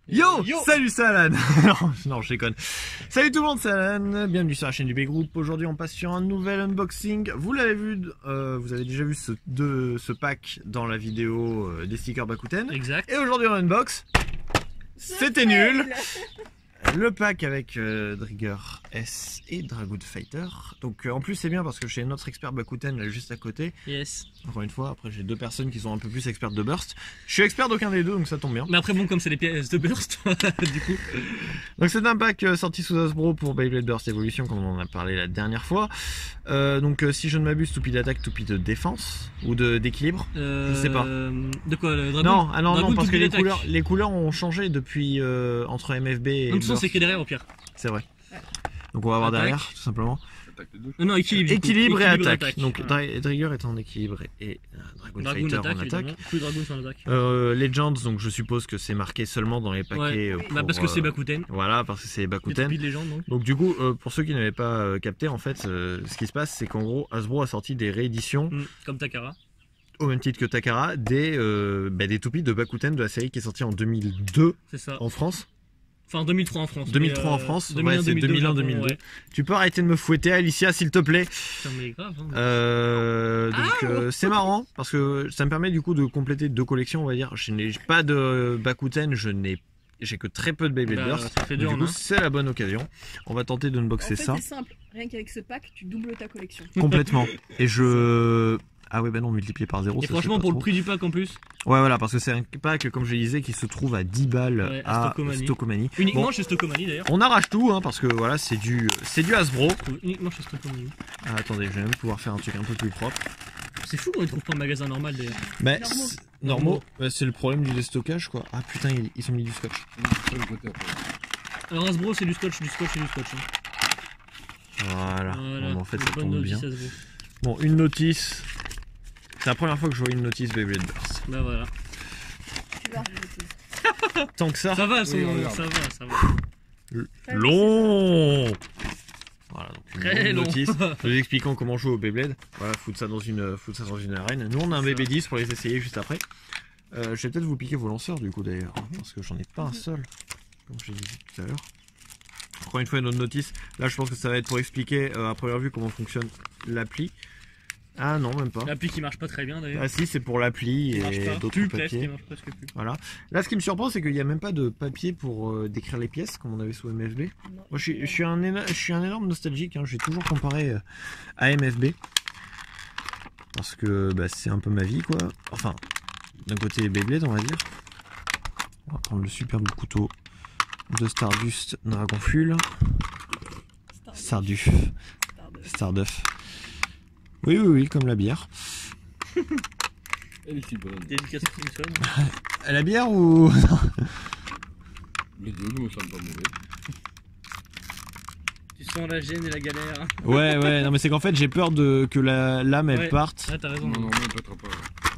Yo, salut, c'est Alan. non, je déconne. Salut tout le monde, c'est Alan. Bienvenue sur la chaîne du B-Group. Aujourd'hui, on passe sur un nouvel unboxing. Vous l'avez vu, vous avez déjà vu ce pack dans la vidéo des stickers Bakuten. Exact. Et aujourd'hui, on unbox. C'était nul. Le pack avec Drigger S et Dragoon Fighter. Donc en plus c'est bien parce que j'ai notre expert Bakuten là juste à côté. Yes. Encore une fois, après j'ai deux personnes qui sont un peu plus expertes de burst. Je suis expert d'aucun des deux donc ça tombe bien. Mais après bon, comme c'est les pièces de burst, du coup. Donc c'est un pack sorti sous Hasbro pour Beyblade Burst Evolution comme on en a parlé la dernière fois. Donc si je ne m'abuse, toupie d'attaque, toupie de défense ou d'équilibre. Je sais pas. De quoi, le Dragoon? Non, non, Dragoon, parce que d'attaque. les couleurs ont changé depuis entre MFB et. De toute façon, c'est écrit derrière au pire. C'est vrai. Donc on va voir Attaque. derrière tout simplement. Non, équilibre. Équilibre et attaque. Donc voilà. Drigger est en équilibre et Dragoon Fighter en attaque. Plus Dragoon sur l'attaque. Legends, donc je suppose que c'est marqué seulement dans les paquets. Ouais. Bah parce que c'est Bakuten. Voilà, parce que c'est Bakuten. De Legend, donc. Du coup, pour ceux qui n'avaient pas capté, en fait, ce qui se passe, c'est qu'en gros, Hasbro a sorti des rééditions. Comme Takara. Au même titre que Takara, des toupies de Bakuten de la série qui est sortie en 2002 ça. en France. Enfin, en 2003 en France. 2003 en France, 2001, ouais, c'est 2001-2002. Ouais. Tu peux arrêter de me fouetter, Alicia, s'il te plaît. Putain, mais grave. Hein. C'est marrant parce que ça me permet du coup de compléter deux collections, on va dire. Je n'ai pas de Bakuten, j'ai que très peu de Beyblade Burst. Du coup, c'est la bonne occasion. On va tenter de unboxer ça. C'est simple, rien qu'avec ce pack, tu doubles ta collection. Complètement. Et ah ouais, bah non, multiplié par 0. Et franchement, pour le prix du pack en plus. Ouais, voilà, parce que c'est un pack, comme je le disais, qui se trouve à 10 balles à Stockomanie. Uniquement chez Stockomanie d'ailleurs. On arrache tout, hein, parce que voilà, c'est du Hasbro. Uniquement chez Stockomanie. Ah, attendez, je vais même pouvoir faire un truc un peu plus propre. C'est fou qu'on les trouve pas en magasin normal d'ailleurs. Bah, normaux. Bah, c'est le problème du déstockage, quoi. Ah putain, ils ont mis du scotch. Alors Hasbro, c'est du scotch, du scotch et du scotch. Voilà. Bon, en fait, ça tombe bien. Hasbro. Bon, une notice. C'est la première fois que je vois une notice Beyblade Burst. Bah voilà. Tu vois, je notice. Tant que ça. Ça va, ça va. Long. Voilà, donc très une long. notice. Nous expliquons comment jouer au Beyblade. Voilà, foutre ça dans une arène. Nous, on a un BB10 pour les essayer juste après. Je vais peut-être vous piquer vos lanceurs du coup d'ailleurs, parce que j'en ai pas un seul, comme je l'ai dit tout à l'heure. Encore une fois, une autre notice. Là, je pense que ça va être pour expliquer à première vue comment fonctionne l'appli. Ah non, même pas. L'appli qui marche pas très bien d'ailleurs. Ah si, c'est pour l'appli et d'autres papiers. Qui marche presque plus. Voilà. Là, ce qui me surprend, c'est qu'il n'y a même pas de papier pour décrire les pièces, comme on avait sous MFB. Non. Moi, je suis un énorme nostalgique. Hein. J'ai toujours comparé à MFB. Parce que bah, c'est un peu ma vie, quoi. Enfin, d'un côté Beyblade, on va dire. On va prendre le superbe couteau de Stardust Dragonful. Stardust. Oui, comme la bière. Elle est si bonne. Dédicace Kingston. La bière ou... Les deux ne me semblent pas mauvais. Tu sens la gêne et la galère. Ouais, non mais c'est qu'en fait j'ai peur que la lame elle parte. Ah, t'as raison. Non, mais peut-être pas.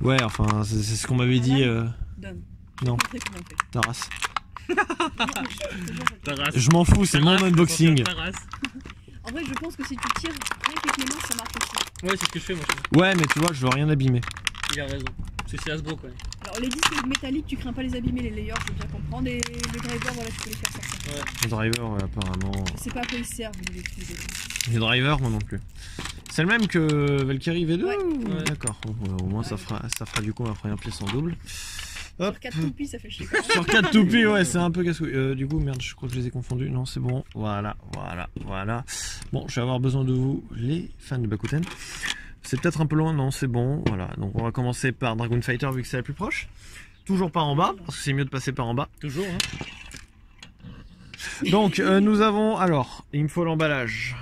Ouais, enfin c'est ce qu'on m'avait dit. Donne. Non, Très bien fait. ta race. Ta race. Je m'en fous, c'est mon unboxing. Ta race. En vrai, je pense que si tu tires rien qu'avec les mains, ça marche aussi. Ouais, c'est ce que je fais moi. Ouais, mais tu vois, je veux rien abîmer. Il a raison. Parce que c'est Hasbro quoi. Alors, les disques métalliques, tu crains pas les abîmer, les layers, je veux bien comprendre. Et les drivers, voilà, tu peux les faire sortir. Ouais. Les drivers, apparemment. Je sais pas à quoi ils servent, les utiliser. Les drivers, moi non plus. C'est le même que Valkyrie V2 Ouais. ou... D'accord, au moins ça fera du coup ma première pièce en double. Hop. Sur 4 toupies, ça fait chier. Sur 4 toupies, ouais, c'est un peu casse-couille. Du coup, merde, je crois que je les ai confondus. Non, c'est bon. Voilà. Bon, je vais avoir besoin de vous, les fans de Bakuten. C'est peut-être un peu loin, non, c'est bon. Voilà, donc on va commencer par Dragoon Fighter vu que c'est la plus proche. Toujours par en bas, parce que c'est mieux de passer par en bas. Toujours, hein. Donc, nous avons... Alors, il me faut l'emballage.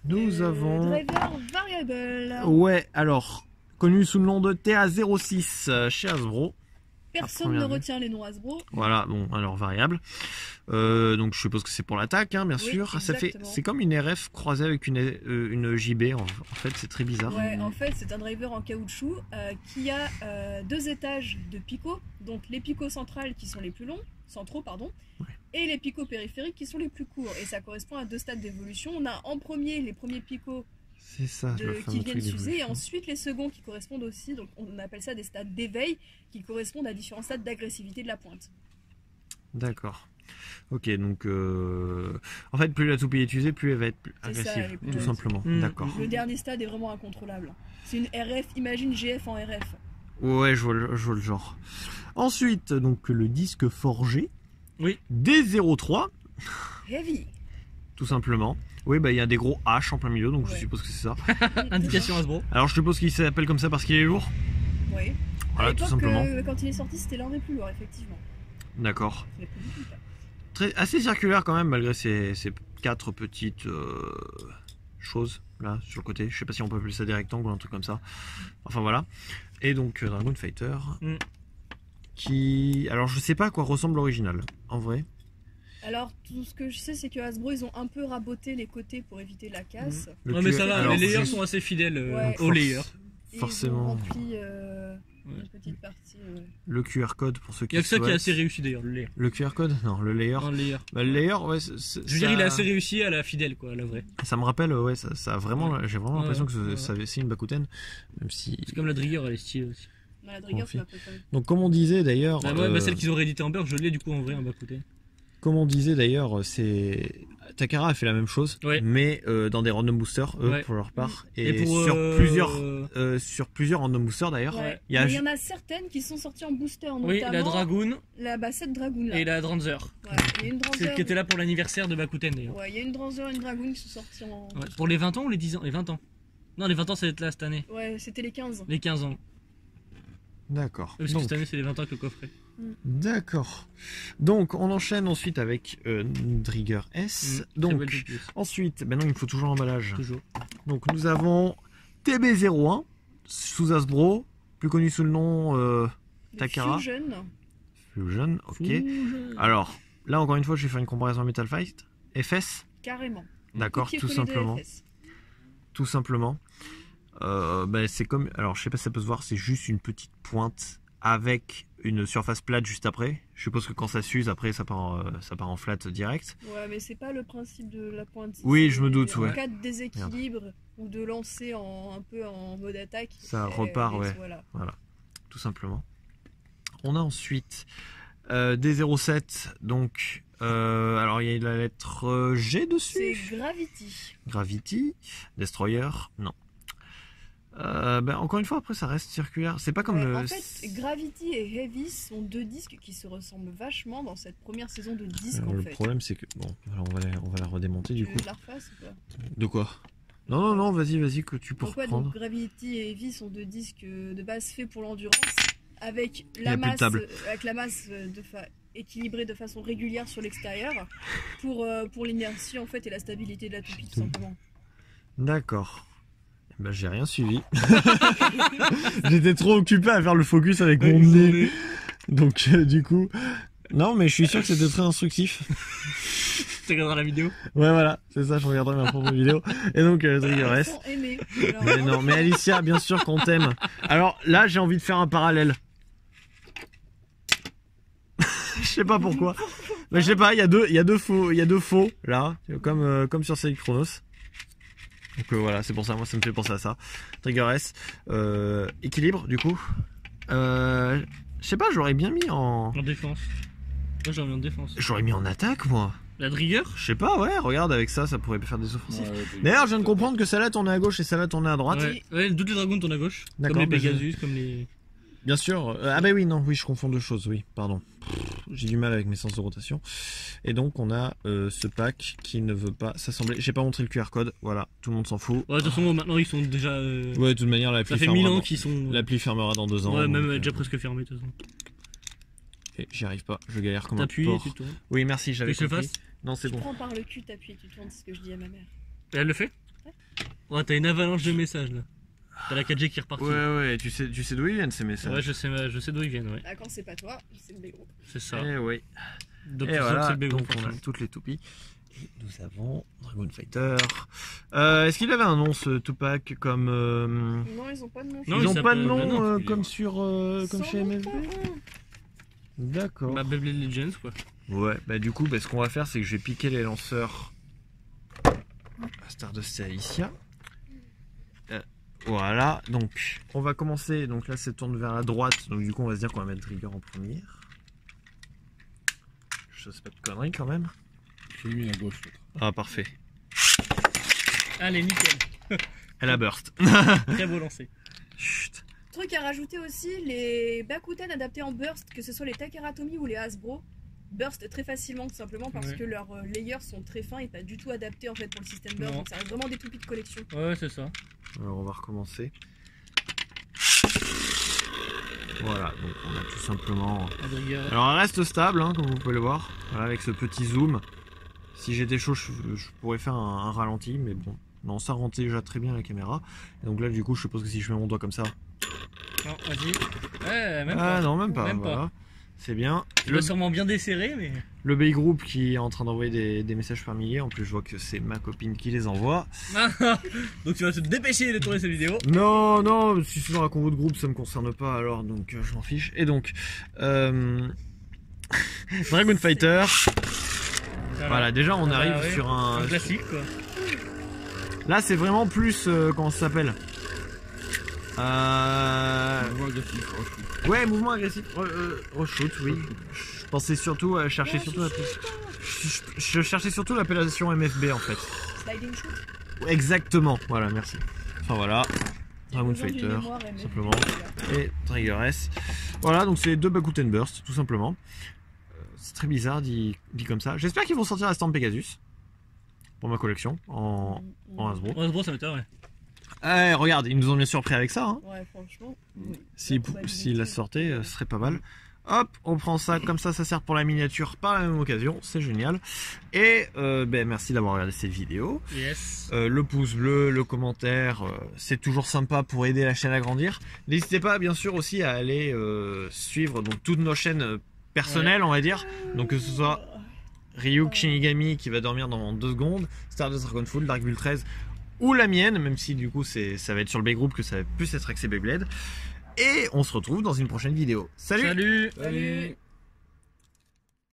Nous avons... Driver variable. Ouais, alors, connu sous le nom de TA06 chez Hasbro. Personne ne retient les noms Hasbro. Voilà, bon, alors variable. Donc je suppose que c'est pour l'attaque, hein, bien sûr. Ça fait, c'est comme une RF croisée avec une JB. En fait, c'est très bizarre. Ouais, en fait, c'est un driver en caoutchouc qui a 2 étages de picots. Donc les picots centrales qui sont les plus longs, centraux, pardon, et les picots périphériques qui sont les plus courts. Et ça correspond à 2 stades d'évolution. On a en premier les premiers picots c'est ça, qui viennent s'user, et ensuite les seconds qui correspondent aussi, donc on appelle ça des stades d'éveil, qui correspondent à différents stades d'agressivité de la pointe. D'accord. Ok, donc en fait, plus la toupie est usée, plus elle va être plus C'est ça, agressive, elle est plus tout agressive. simplement. Mm. D'accord. Le dernier stade est vraiment incontrôlable. C'est une RF, imagine GF en RF. Ouais, je vois le genre. Ensuite, donc le disque forgé. Oui. D03, Heavy. tout simplement. Oui, bah il y a des gros H en plein milieu, donc je Ouais. suppose que c'est ça. Indication Hasbro. Alors je suppose qu'il s'appelle comme ça parce qu'il est lourd. Oui. Voilà, À tout l'époque, simplement. quand il est sorti, c'était l'un des plus lourds, effectivement. D'accord. Je l'ai plus dit, pas. Assez circulaire quand même, malgré ces 4 petites choses là sur le côté. Je sais pas si on peut appeler ça des rectangles ou un truc comme ça. Enfin voilà. Et donc Dragon Fighter. Mm. Qui. Alors je sais pas à quoi ressemble l'original, en vrai. Alors, tout ce que je sais, c'est que Hasbro, ils ont un peu raboté les côtés pour éviter la casse. Le Ouais, mais QR ça va, alors, les layers juste- sont assez fidèles Ouais. aux layers. Et Forcément. Ils ont rempli Ouais. une petite partie. Le QR code pour ceux Il qui y a que ça qui est souhaitent. assez réussi d'ailleurs, le layer. Le QR code? Non, le layer. Un layer. Bah, le layer, ouais, Je veux dire, il est assez réussi à la fidèle, quoi, à la vraie. ça me rappelle, ouais, ça a vraiment, j'ai vraiment Ouais, l'impression que ouais. c'est une Bakuten, même si. C'est comme la Drigger, elle est stylée aussi. Dans la Drigger, Confie. c'est un peu comme. Donc comme on disait d'ailleurs, Bah, ouais, bah, celle qu'ils ont réédité en beurre, je l'ai du coup en vrai, un bas côté. comme on disait d'ailleurs, c'est Takara a fait la même chose, Ouais. mais dans des random boosters, eux, Ouais. pour leur part, et, Et pour, sur plusieurs random boosters d'ailleurs. Ouais. Il y a Mais il ju- y en a certaines qui sont sorties en booster, notamment. Oui, la Dragoon Cette Dragoon là. et la Dranzer. Ouais, il y a une Dranzer. Qui était là pour l'anniversaire de Bakuten d'ailleurs. Ouais, il y a une Dranzer et une Dragoon qui sont sorties en. Ouais. Pour les 20 ans ou les 10 ans? Les 20 ans. Non, les 20 ans, ça va être là cette année. Ouais, c'était les 15. Les 15 ans. D'accord. Parce que Donc, cette année, c'est les 20 ans que le coffret. d'accord. Donc on enchaîne ensuite avec Drigger S. Très Donc belle pièce. ensuite, maintenant il me faut toujours l'emballage. Toujours. Donc nous avons TB01 sous Hasbro, plus connu sous le nom De Takara. Fusion. Fusion, ok. Fouge. Alors, là encore une fois, je vais faire une comparaison Metal Fight. FS, Carrément. d'accord, tout Copier-coller de simplement. FS. Tout simplement. Ben, c'est comme. Alors, je sais pas si ça peut se voir, c'est juste une petite pointe avec une surface plate juste après. Je suppose que quand ça s'use, après ça part en flat direct. Ouais, mais c'est pas le principe de la pointe. Oui, C'est je me doute, En ouais. cas de déséquilibre ou de lancer un peu en mode attaque. Ça repart, ouais. Voilà. Tout simplement. On a ensuite D07, donc. Alors, il y a la lettre G C'est dessus. Gravity. Gravity, Destroyer, non. Ben, encore une fois, après, ça reste circulaire. C'est pas comme Ouais, le. en fait, Gravity et Heavy sont deux disques qui se ressemblent vachement dans cette première saison de disques en le fait. problème, c'est que. Bon, alors on va la redémonter du Tu coup. veux que je la refasse ou pas? De quoi? Non, non, vas-y, que tu peux Donc, ouais, reprendre. donc Gravity et Heavy sont deux disques de base faits pour l'endurance avec Il y a la plus de masse, table. équilibrée de façon régulière sur l'extérieur pour l'inertie en fait et la stabilité de la toupie tout simplement. D'accord. Ben, j'ai rien suivi. J'étais trop occupé à faire le focus avec mon nez. Donc, du coup. Non, mais je suis sûr que c'était très instructif. Tu regarderas la vidéo. Ouais, voilà, c'est ça, je regarderai ma propre vidéo. Et donc, Trigger S. Sans aimer. Mais non, mais Alicia, bien sûr qu'on t'aime. Alors là, j'ai envie de faire un parallèle. Je sais pas pourquoi. Mais je sais pas, il y a deux faux là, comme sur Sonic Chronos. Donc voilà, c'est pour ça, moi ça me fait penser à ça. Trigger S. Équilibre, du coup. Je sais pas, j'aurais bien mis en. En défense. Moi, j'ai envie en défense. J'aurais mis en attaque, moi. La Drigger. Je sais pas, ouais, regarde, avec ça pourrait faire des offensifs. Ouais, D'ailleurs, je viens de comprendre que celle-là tournait à gauche et celle-là tournait à droite. Ouais, toutes les dragons tournent à gauche. D'accord, Comme les bah, je- Pegasus, comme les. Bien sûr. Ah bah oui, non, oui, je confonds deux choses, oui, pardon. J'ai du mal avec mes sens de rotation. Et donc, on a ce pack qui ne veut pas s'assembler. J'ai pas montré le QR code, voilà, tout le monde s'en fout. Ouais, de toute façon, maintenant ils sont déjà. Ouais, de toute manière, Ça l'appli fait 1000 fermera, ans qu'ils sont. l'appli fermera dans 2 ans. Ouais, même donc, déjà presque fermé de toute façon. et j'y arrive pas, je galère comme un T'appuies et porc. tu tournes. Oui, merci, j'avais Tu veux que je le compris. fasse? Non, c'est Tu bon. prends par le cul, t'appuies et tu tournes, c'est ce que je dis à ma mère. Et elle le fait? Ouais, t'as une avalanche de messages là. T'as la 4G qui est repartie. Ouais, tu sais d'où ils viennent ces messages. Ouais, je sais d'où ils viennent, ouais. Là, quand c'est pas toi, c'est le bégo. C'est ça. Eh oui. Donc, Et c'est voilà, c'est le bégon, donc on a forcément. toutes les toupies. Et nous avons Dragon Fighter. Est-ce qu'il avait un nom ce Tupac comme... Non, ils ont pas de nom. Non, Ils il ont pas s'appelle- de nom bah non, il est- comme sur comme Sans chez nom, MSB. pardon. D'accord. Bah, Beyblade Legends, quoi. Ouais, bah du coup, ce qu'on va faire, c'est que je vais piquer les lanceurs à Stardust et Alicia. Voilà, donc on va commencer. Donc là, ça tourne vers la droite. Donc du coup, on va se dire qu'on va mettre Trigger en première. je fasse pas de conneries quand même. J'ai mis à gauche l'autre. Ah, parfait. Allez, nickel. Elle a burst. Très beau lancer. Chut. Truc à rajouter aussi, les Bakuten adaptés en burst, que ce soit les Takara Tomy ou les Hasbro, burst très facilement tout simplement parce Ouais. que leurs layers sont très fins et pas du tout adaptés en fait pour le système burst, Non. donc ça reste vraiment des toupies de collection. Ouais, c'est ça. Alors on va recommencer. Voilà, donc on a tout simplement... Adrigueur. Alors elle reste stable, hein, comme vous pouvez le voir, voilà, avec ce petit zoom. Si j'étais chaud, je pourrais faire un ralenti, mais bon, non, ça rend déjà très bien la caméra. Et donc là, du coup, je suppose que si je mets mon doigt comme ça... Non, vas-y. Ouais, même Ah pas. non, même pas, Même voilà. pas. C'est bien. Tu dois sûrement bien desserrer, mais. Le Bay Group qui est en train d'envoyer des messages par milliers. En plus, je vois que c'est ma copine qui les envoie. Donc tu vas te dépêcher de tourner cette vidéo. Non, non, si c'est dans la convo de groupe, ça me concerne pas, alors donc je m'en fiche. Et donc, Dragon Fighter. Voilà, déjà on arrive ouais, sur un classique quoi. Là, c'est vraiment plus comment ça s'appelle Mouvement agressif, reshoot. Ouais, mouvement agressif. Reshoot, oui. Je pensais surtout à chercher surtout je cherchais surtout l'appellation MFB en fait. Sliding shoot. Exactement. Voilà, merci. Enfin voilà. Dragon Besoin d'une Fighter, mémoire MFB, simplement. voilà. Et Trigger S. Voilà, donc c'est deux Bakuten Burst, tout simplement. C'est très bizarre dit comme ça. J'espère qu'ils vont sortir la stamp Pegasus pour ma collection en Hasbro. Ouais, bon, ça m'étonnerait. Eh, regarde, ils nous ont bien surpris avec ça. Hein. Ouais, franchement. Oui. S'ils la sortaient, ce serait pas mal. Hop, on prend ça comme ça sert pour la miniature par la même occasion, c'est génial. Et merci d'avoir regardé cette vidéo. Yes. Le pouce bleu, le commentaire, c'est toujours sympa pour aider la chaîne à grandir. N'hésitez pas bien sûr aussi à aller suivre donc toutes nos chaînes personnelles, on va dire. Donc que ce soit Ryuk Shinigami qui va dormir dans 2 secondes, Stardust Dragonfall, Dark Bull 13 ou la mienne, même si du coup ça va être sur le B-Group que ça va plus être axé Beyblade. Et on se retrouve dans une prochaine vidéo. Salut! Salut. Salut.